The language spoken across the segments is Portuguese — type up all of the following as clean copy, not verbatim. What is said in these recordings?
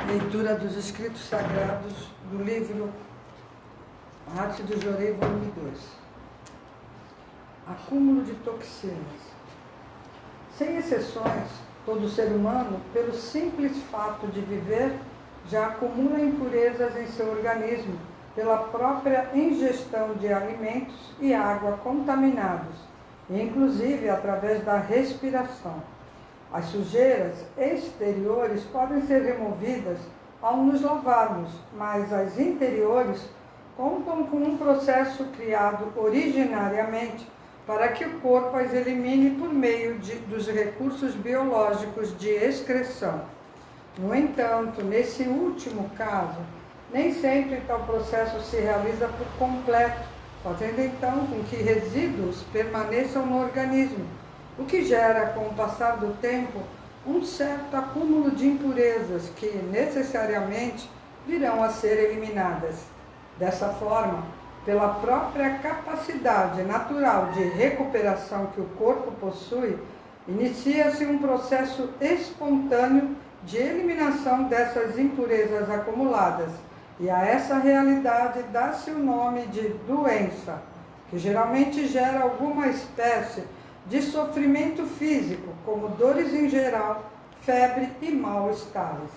Leitura dos escritos sagrados do livro Arte do Jorei, volume 2. Acúmulo de toxinas. Sem exceções, todo ser humano, pelo simples fato de viver, já acumula impurezas em seu organismo pela própria ingestão de alimentos e água contaminados, inclusive através da respiração. As sujeiras exteriores podem ser removidas ao nos lavarmos, mas as interiores contam com um processo criado originariamente para que o corpo as elimine por meio dos recursos biológicos de excreção. No entanto, nesse último caso, nem sempre tal processo se realiza por completo, fazendo então com que resíduos permaneçam no organismo, o que gera, com o passar do tempo, um certo acúmulo de impurezas que, necessariamente, virão a ser eliminadas. Dessa forma, pela própria capacidade natural de recuperação que o corpo possui, inicia-se um processo espontâneo de eliminação dessas impurezas acumuladas, e a essa realidade dá-se o nome de doença, que geralmente gera alguma espécie de sofrimento físico, como dores em geral, febre e mal-estares.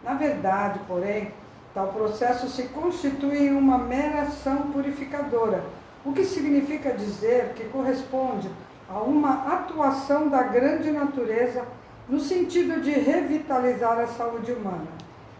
Na verdade, porém, tal processo se constitui em uma mera ação purificadora, o que significa dizer que corresponde a uma atuação da grande natureza no sentido de revitalizar a saúde humana.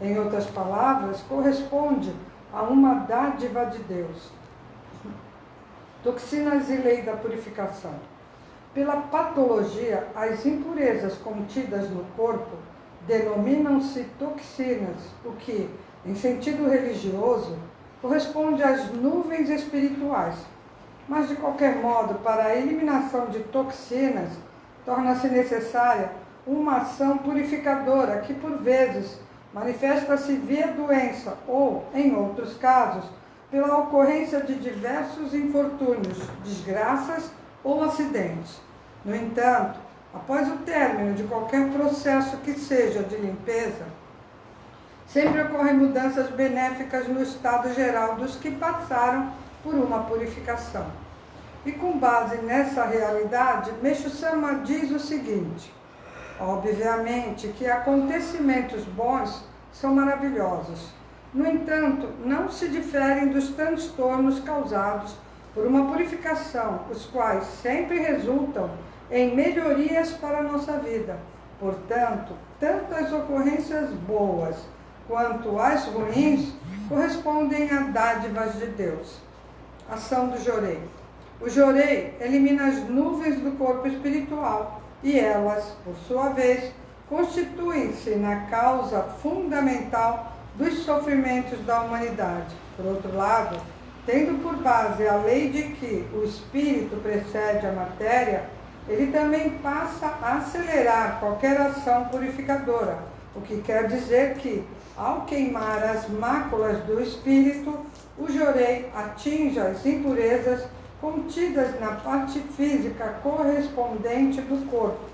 Em outras palavras, corresponde a uma dádiva de Deus. Toxinas e lei da purificação. Pela patologia, as impurezas contidas no corpo denominam-se toxinas, o que, em sentido religioso, corresponde às nuvens espirituais. Mas, de qualquer modo, para a eliminação de toxinas, torna-se necessária uma ação purificadora que, por vezes, manifesta-se via doença ou, em outros casos, pela ocorrência de diversos infortúnios, desgraças ou acidentes. No entanto, após o término de qualquer processo que seja de limpeza, sempre ocorrem mudanças benéficas no estado geral dos que passaram por uma purificação. E com base nessa realidade, Meixo Sama diz o seguinte: obviamente que acontecimentos bons são maravilhosos. No entanto, não se diferem dos transtornos causados por uma purificação, os quais sempre resultam em melhorias para a nossa vida. Portanto, tanto as ocorrências boas quanto as ruins correspondem a dádivas de Deus. Ação do Jorei. O Jorei elimina as nuvens do corpo espiritual e elas, por sua vez, constituem-se na causa fundamental dos sofrimentos da humanidade. Por outro lado, tendo por base a lei de que o espírito precede a matéria, ele também passa a acelerar qualquer ação purificadora, o que quer dizer que, ao queimar as máculas do espírito, o Jorei atinge as impurezas contidas na parte física correspondente do corpo.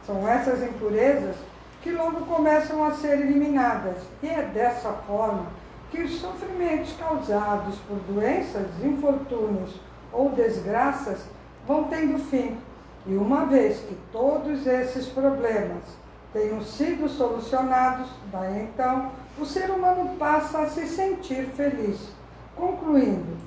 São essas impurezas que logo começam a ser eliminadas, e é dessa forma que os sofrimentos causados por doenças, infortúnios ou desgraças vão tendo fim. E uma vez que todos esses problemas tenham sido solucionados, daí então o ser humano passa a se sentir feliz. Concluindo,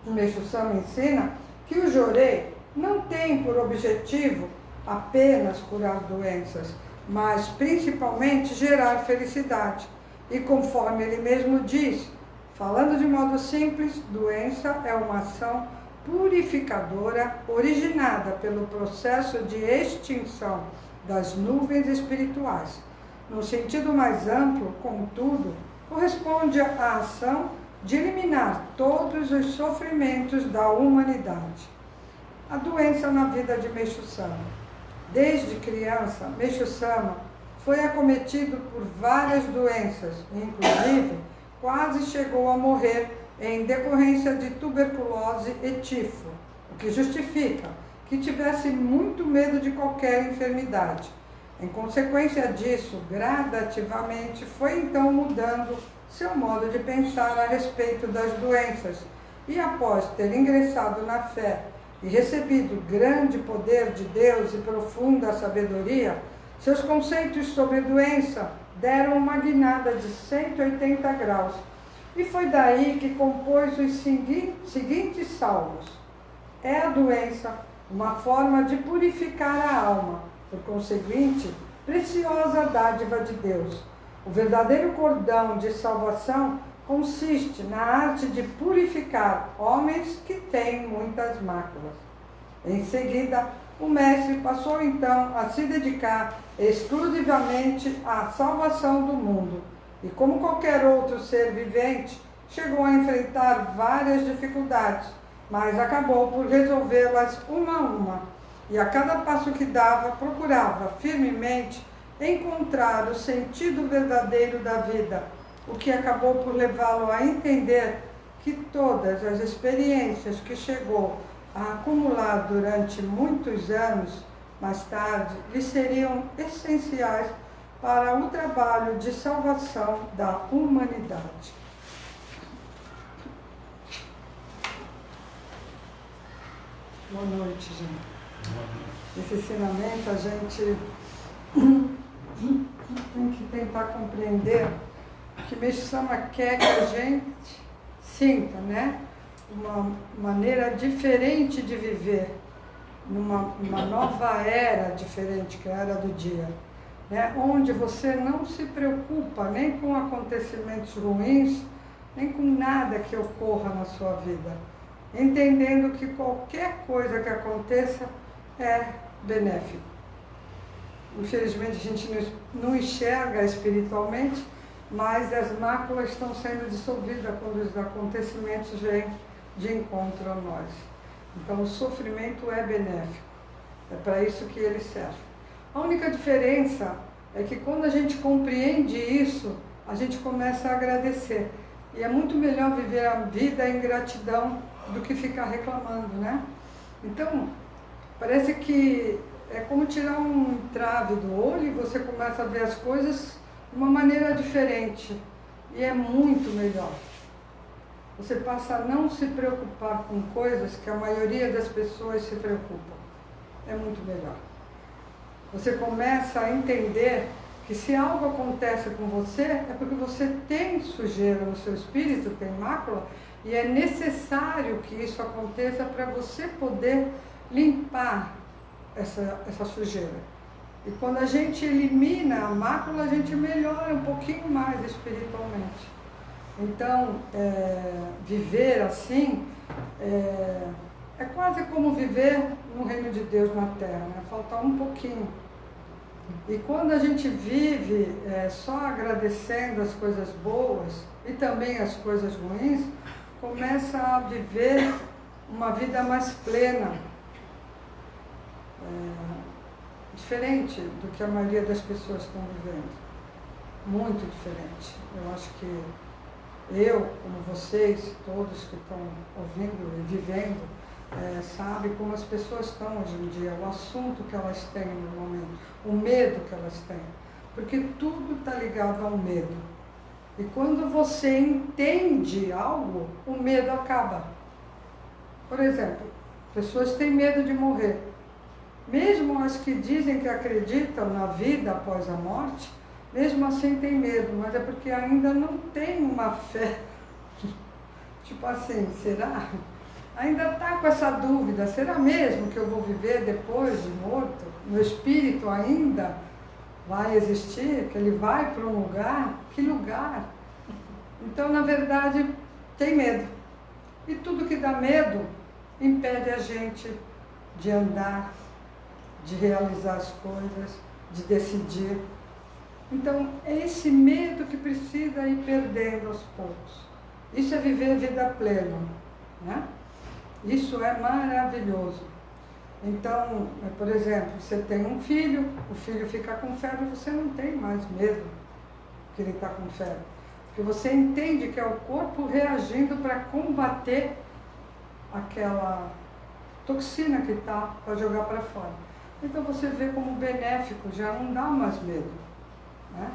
Meixo Sama ensina que o Jorei não tem por objetivo apenas curar doenças, mas principalmente gerar felicidade. E conforme ele mesmo diz, falando de modo simples, doença é uma ação purificadora originada pelo processo de extinção das nuvens espirituais. No sentido mais amplo, contudo, corresponde à ação de eliminar todos os sofrimentos da humanidade. A doença na vida de Meixo Sama. Desde criança, Meixo Sama foi acometido por várias doenças, inclusive quase chegou a morrer em decorrência de tuberculose e tifo, o que justifica que tivesse muito medo de qualquer enfermidade. Em consequência disso, gradativamente foi então mudando seu modo de pensar a respeito das doenças e após ter ingressado na fé e recebido grande poder de Deus e profunda sabedoria, seus conceitos sobre doença deram uma guinada de 180 graus. E foi daí que compôs os seguintes salmos. É a doença uma forma de purificar a alma, por conseguinte, preciosa dádiva de Deus. O verdadeiro cordão de salvação consiste na arte de purificar homens que têm muitas máculas. Em seguida, o mestre passou então a se dedicar exclusivamente à salvação do mundo e, como qualquer outro ser vivente, chegou a enfrentar várias dificuldades, mas acabou por resolvê-las uma a uma e a cada passo que dava procurava firmemente encontrar o sentido verdadeiro da vida, o que acabou por levá-lo a entender que todas as experiências que chegou a acumular durante muitos anos mais tarde lhe seriam essenciais para o trabalho de salvação da humanidade. Boa noite, gente. Esse ensinamento a gente tem que tentar compreender que Meixo Sama quer que a gente sinta, né? Uma maneira diferente de viver, numa nova era diferente, que é a era do dia, né? Onde você não se preocupa nem com acontecimentos ruins, nem com nada que ocorra na sua vida, entendendo que qualquer coisa que aconteça é benéfico. Infelizmente a gente não enxerga espiritualmente, mas as máculas estão sendo dissolvidas quando os acontecimentos vêm de encontro a nós. Então o sofrimento é benéfico, é para isso que ele serve. A única diferença é que quando a gente compreende isso, a gente começa a agradecer. E é muito melhor viver a vida em gratidão do que ficar reclamando, né? Então, parece que é como tirar um entrave do olho e você começa a ver as coisas de uma maneira diferente. E é muito melhor. Você passa a não se preocupar com coisas que a maioria das pessoas se preocupam. É muito melhor. Você começa a entender que se algo acontece com você, é porque você tem sujeira no seu espírito, tem mácula, e é necessário que isso aconteça para você poder limpar essa sujeira. E quando a gente elimina a mácula, a gente melhora um pouquinho mais espiritualmente. Então, viver assim é quase como viver no reino de Deus na Terra, né? Falta um pouquinho. E quando a gente vive só agradecendo as coisas boas e também as coisas ruins, começa a viver uma vida mais plena, diferente do que a maioria das pessoas estão vivendo. Muito diferente. Eu acho que eu, como vocês, todos que estão ouvindo e vivendo, sabe como as pessoas estão hoje em dia, o assunto que elas têm no momento, o medo que elas têm, porque tudo está ligado ao medo. E quando você entende algo, o medo acaba. Por exemplo, pessoas têm medo de morrer. Mesmo as que dizem que acreditam na vida após a morte, mesmo assim tem medo, mas é porque ainda não tem uma fé. Tipo assim, será? Ainda está com essa dúvida, será mesmo que eu vou viver depois de morto? Meu espírito ainda vai existir? Que ele vai para um lugar? Que lugar? Então, na verdade, tem medo. E tudo que dá medo impede a gente de andar, de realizar as coisas, de decidir. Então, é esse medo que precisa ir perdendo aos poucos. Isso é viver a vida plena, né? Isso é maravilhoso. Então, por exemplo, você tem um filho, o filho fica com febre, você não tem mais medo que ele está com febre. Porque você entende que é o corpo reagindo para combater aquela toxina que está para jogar para fora. Então você vê como benéfico, já não dá mais medo, né?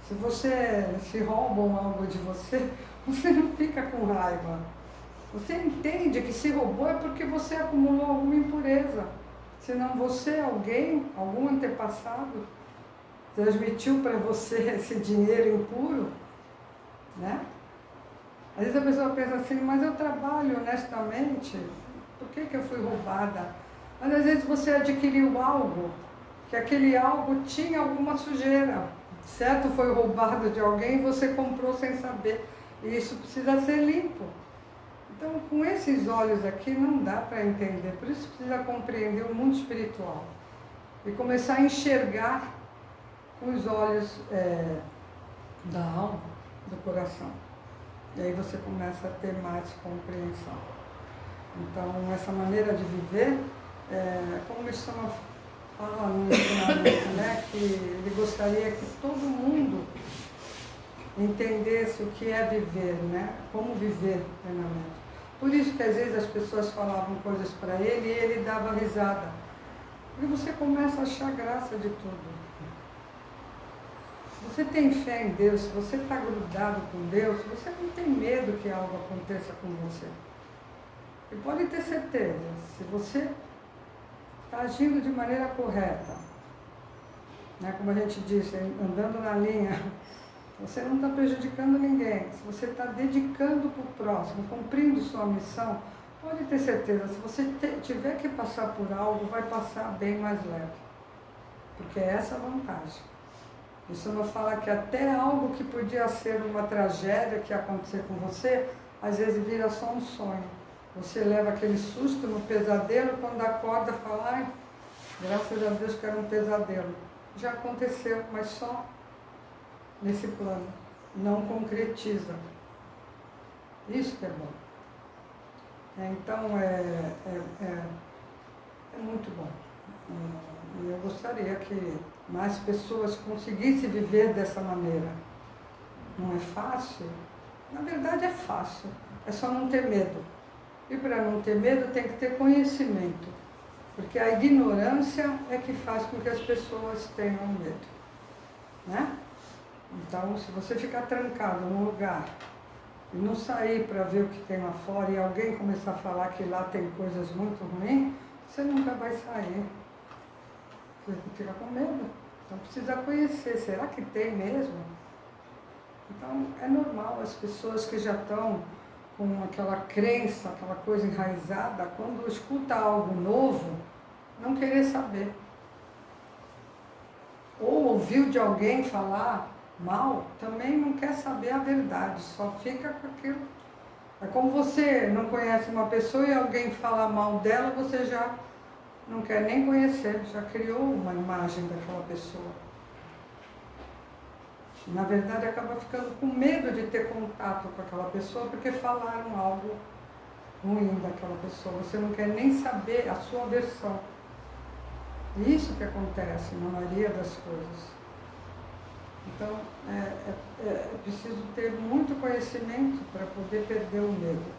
Se você se roubam algo de você, você não fica com raiva. Você entende que se roubou é porque você acumulou alguma impureza. Senão você, alguém, algum antepassado, transmitiu para você esse dinheiro impuro, né? Às vezes a pessoa pensa assim, mas eu trabalho honestamente, por que eu fui roubada? Mas às vezes você adquiriu algo, que aquele algo tinha alguma sujeira. Certo, foi roubado de alguém e você comprou sem saber. E isso precisa ser limpo. Então, com esses olhos aqui não dá para entender. Por isso precisa compreender o mundo espiritual. E começar a enxergar com os olhos da alma, do coração. E aí você começa a ter mais compreensão. Então, essa maneira de viver, como o Soma fala no ensinamento, né, que ele gostaria que todo mundo entendesse o que é viver, né, como viver plenamente. Por isso que às vezes as pessoas falavam coisas para ele e ele dava risada. Porque você começa a achar graça de tudo. Se você tem fé em Deus, se você está grudado com Deus, você não tem medo que algo aconteça com você. E pode ter certeza, se você está agindo de maneira correta, né, como a gente disse, andando na linha, você não está prejudicando ninguém. Se você está dedicando para o próximo, cumprindo sua missão, pode ter certeza, se você tiver que passar por algo, vai passar bem mais leve. Porque é essa a vantagem. Isso não fala que até algo que podia ser uma tragédia que ia acontecer com você, às vezes vira só um sonho. Você leva aquele susto no pesadelo, quando acorda fala, ai, graças a Deus que era um pesadelo. Já aconteceu, mas só nesse plano. Não concretiza. Isso que é bom. Então, é muito bom. E eu gostaria que mais pessoas conseguissem viver dessa maneira. Não é fácil? Na verdade é fácil. É só não ter medo. E para não ter medo tem que ter conhecimento. Porque a ignorância é que faz com que as pessoas tenham medo. Né? Então, se você ficar trancado num lugar e não sair para ver o que tem lá fora e alguém começar a falar que lá tem coisas muito ruins, você nunca vai sair. Você fica com medo. Então precisa conhecer, será que tem mesmo? Então é normal as pessoas que já estão com aquela crença, aquela coisa enraizada, quando escuta algo novo, não querer saber. Ou ouviu de alguém falar mal, também não quer saber a verdade, só fica com aquilo. É como você não conhece uma pessoa e alguém fala mal dela, você já não quer nem conhecer, já criou uma imagem daquela pessoa. Na verdade, acaba ficando com medo de ter contato com aquela pessoa, porque falaram algo ruim daquela pessoa. Você não quer nem saber a sua versão. Isso que acontece na maioria das coisas. Então, é preciso ter muito conhecimento para poder perder o medo.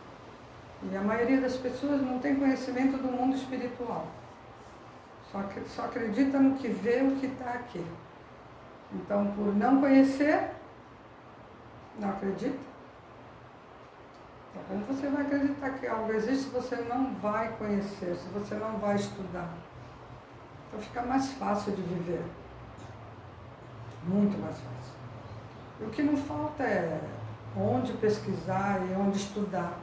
E a maioria das pessoas não tem conhecimento do mundo espiritual. Só acredita no que vê, o que está aqui. Então, por não conhecer, não acredita. Então, como você vai acreditar que algo existe se você não vai conhecer, se você não vai estudar? Então fica mais fácil de viver. Muito mais fácil. E o que não falta é onde pesquisar e onde estudar.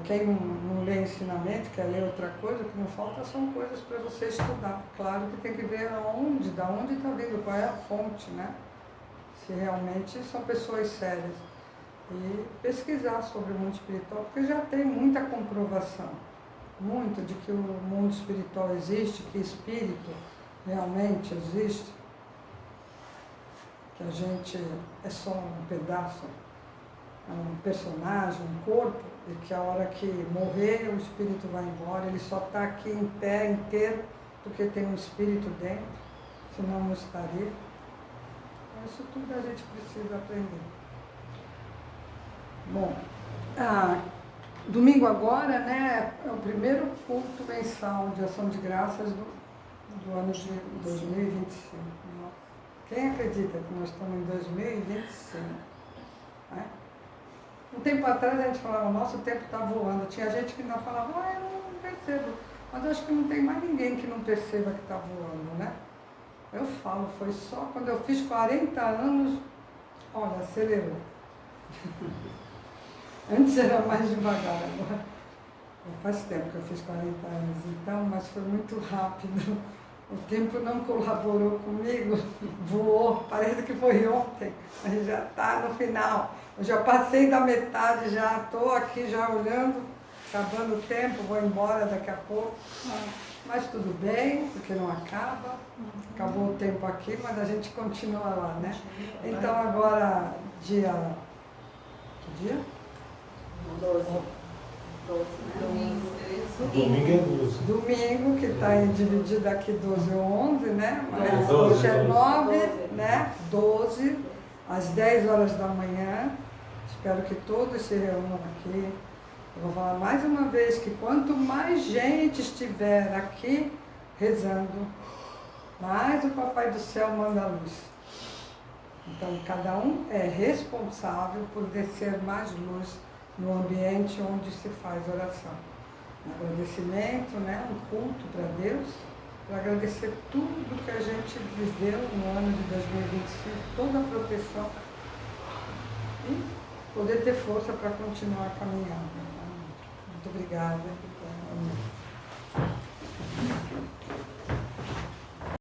Quem não lê ensinamento, quer ler outra coisa, o que não falta são coisas para você estudar. Claro que tem que ver aonde, da onde está vindo, qual é a fonte, né? Se realmente são pessoas sérias. E pesquisar sobre o mundo espiritual, porque já tem muita comprovação, muito de que o mundo espiritual existe, que espírito realmente existe, que a gente é só um pedaço, um personagem, um corpo, e que a hora que morrer o espírito vai embora, ele só está aqui em pé inteiro porque tem um espírito dentro, senão não estaria. Então isso tudo a gente precisa aprender. Bom, domingo agora, né, é o primeiro culto mensal de ação de graças do ano de 2025. Quem acredita que nós estamos em 2025? Né? Um tempo atrás a gente falava, nossa, o tempo está voando. Tinha gente que ainda falava, eu não percebo. Mas eu acho que não tem mais ninguém que não perceba que está voando, né? Eu falo, foi só quando eu fiz 40 anos, olha, acelerou. Antes era mais devagar, agora faz tempo que eu fiz 40 anos, então, mas foi muito rápido. O tempo não colaborou comigo, voou, parece que foi ontem, mas já está no final. Eu já passei da metade, já estou aqui já olhando, acabando o tempo, vou embora daqui a pouco. Mas tudo bem, porque não acaba. Acabou o tempo aqui, mas a gente continua lá, né? Então agora, dia... Que dia? 12. 12, né? Domingo é 12. Domingo, que está dividido aqui 12 ou 11, né? Mas 12, hoje é 12. 9, né? 12, às 10 horas da manhã. Espero que todos se reúnam aqui. Eu vou falar mais uma vez que quanto mais gente estiver aqui rezando, mais o Papai do Céu manda a luz. Então, cada um é responsável por descer mais luz no ambiente onde se faz oração. Um agradecimento, né? Um culto para Deus, para agradecer tudo que a gente viveu no ano de 2025, toda a proteção e poder ter força para continuar caminhando. Muito obrigada.